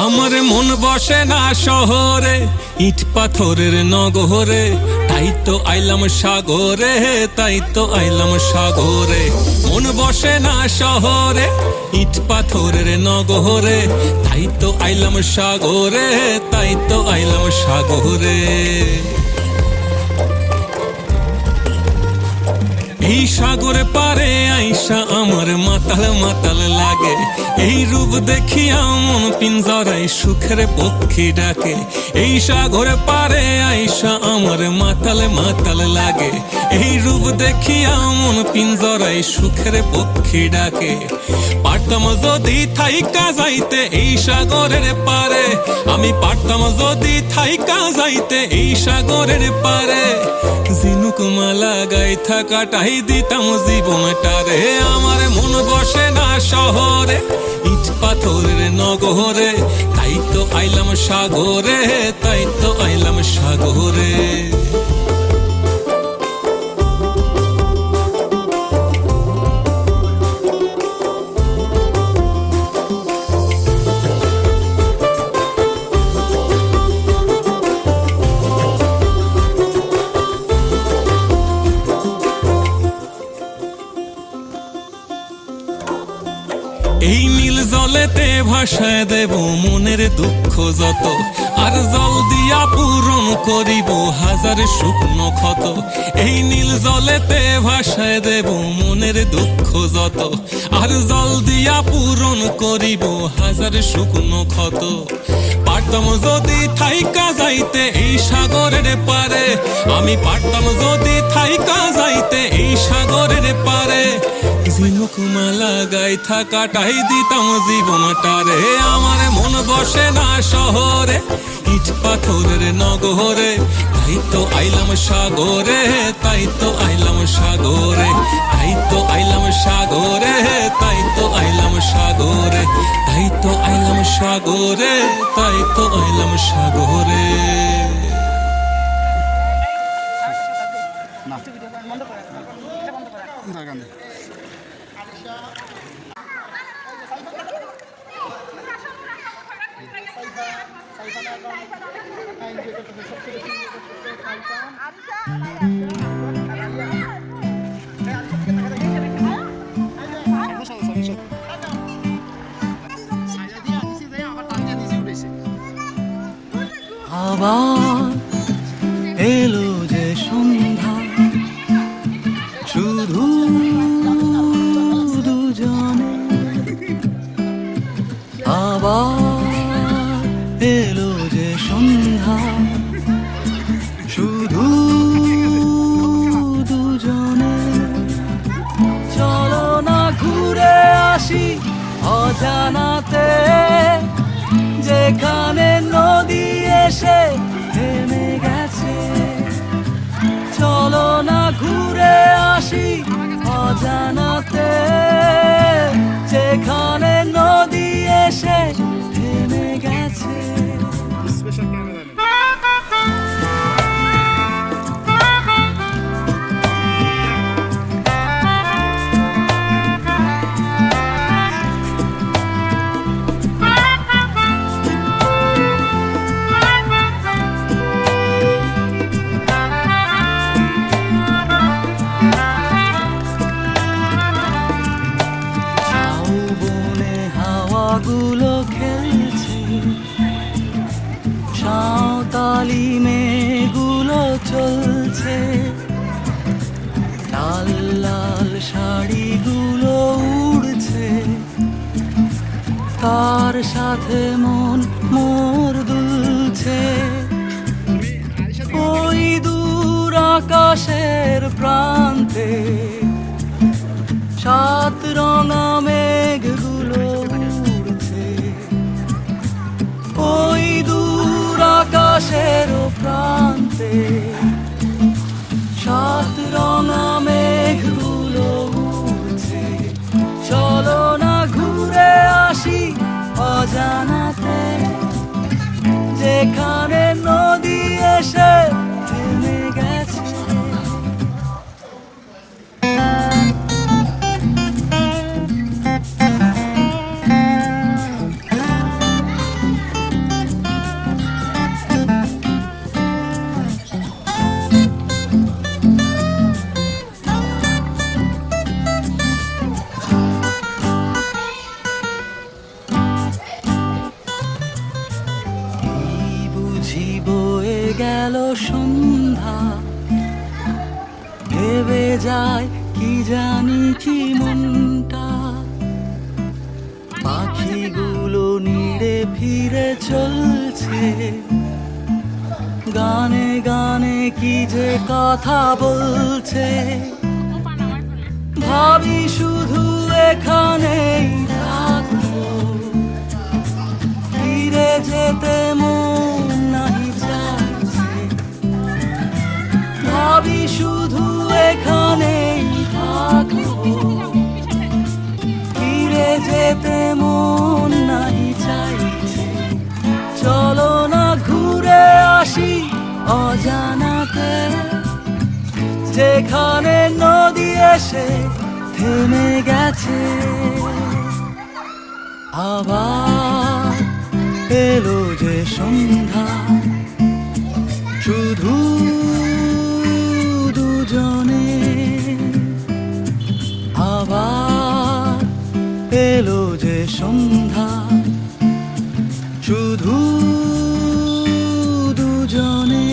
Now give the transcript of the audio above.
আমার মন বসে না শহরে, ইট পাথরের নগরে, তাই তো আইলাম সাগরে, তাই তো আইলাম সাগরে। মন বসে না শহরে, ইট পাথরের নগরে, তাই তো আইলাম সাগরে, তাই তো আইলাম সাগরে। এই সাগরে পারে আইসা আমার মাতাল মাতাল লাগে, এই রূপ দেখিয়া মন পিঞ্জরায় সুখের পক্ষী ডাকে। এই সাগরে পারে আইসা আমার মাতাল মাতাল লাগে, এই রূপ দেখিয়া মন পিঞ্জরায় সুখের পক্ষী ডাকে। পারতাম যদি থাইকা যাইতে এই সাগরের পারে, আমি পারতাম যদি থাইকা যাইতে এই সাগরের পারে, ঝিনুক মালা গাইথা কাটাই দিতাম জীবনটারে। আমার মন বসে না শহরে, ইট পাথরের নগরে, তাই তো আইলাম সাগরে, তাই তো আইলাম সাগরে। এই নীল জলেতে ভাসায় দেব মনের দুঃখ যত, আর জল দিয়া পূরণ করিব হাজার শুকনো ক্ষত। এই নীল জলেতে ভাসায় দেব মনের দুঃখ যত, আর জল দিয়া পূরণ করিব হাজার শুকনো ক্ষত। পারতাম যদি থাইকা যাইতে এই সাগরের পারে, আমি পারতাম যদি থাইকা যাইতে এই সাগরের পারে, ঝিনুক মালা গাইথা কাটাই দিতাম জীবনটারে। আমার মন বসে না শহরে, ইট পাথরের নগরে, তাই তো আইলাম সাগরে, তাই তো আইলাম সাগরে, তাই তো আইলাম সাগরে, তাই তো আইলাম সাগরে, তাই তো আইলাম সাগরে, তাই তো আইলাম সাগরে। আবার এলো যে সন্ধ্যা, শুধু দুজনে। আবার এলো যে সন্ধ্যা, শুধু দুজনে। চলো না ঘুরে আসি অজানাতে, যেখানে নদী এসে থেমে গেছে। চলো না ঘুরে আসি অজানাতে, যেখানে নদী এসে থেমে গেছে। গুলো খেলছে, সাঁওতালি মেয়েগুলো চলছে, লাল লাল শাড়িগুলো উড়ছে, তার সাথে মন মোর দুলছে। ওই দূর আকাশের প্রান্তে সাত রঙা মেঘগুলো উড়ছে, ওই দূর আকাশের প্রান্তে সাত রঙা মেঘগুলো উড়ছে। চলো না ঘুরে আসি অজানাতে, যেখানে নদী এসে থেমে গেছে। গেল সন্ধ্যা, ভেবে যায় কি জানি কি মনটা, পাখিগুলো নিড়ে ফিরে চলছে, গানে গানে কি যে কথা বলছে। ভাবি শুধু এখানেই থাকবো, ফিরে যেতে মন নাহি চাইছে। ভাবি শুধু এখানেই থাকবো, ফিরে যেতে মন নাহি চাইছে। চলো না ঘুরে আসি অজানাতে, যেখানে নদী এসে থেমে গেছে। আবার এলো যে সন্ধ্যা, শুধু দুজনে। আবার এলো যে সন্ধ্যা, শুধু দুজনে।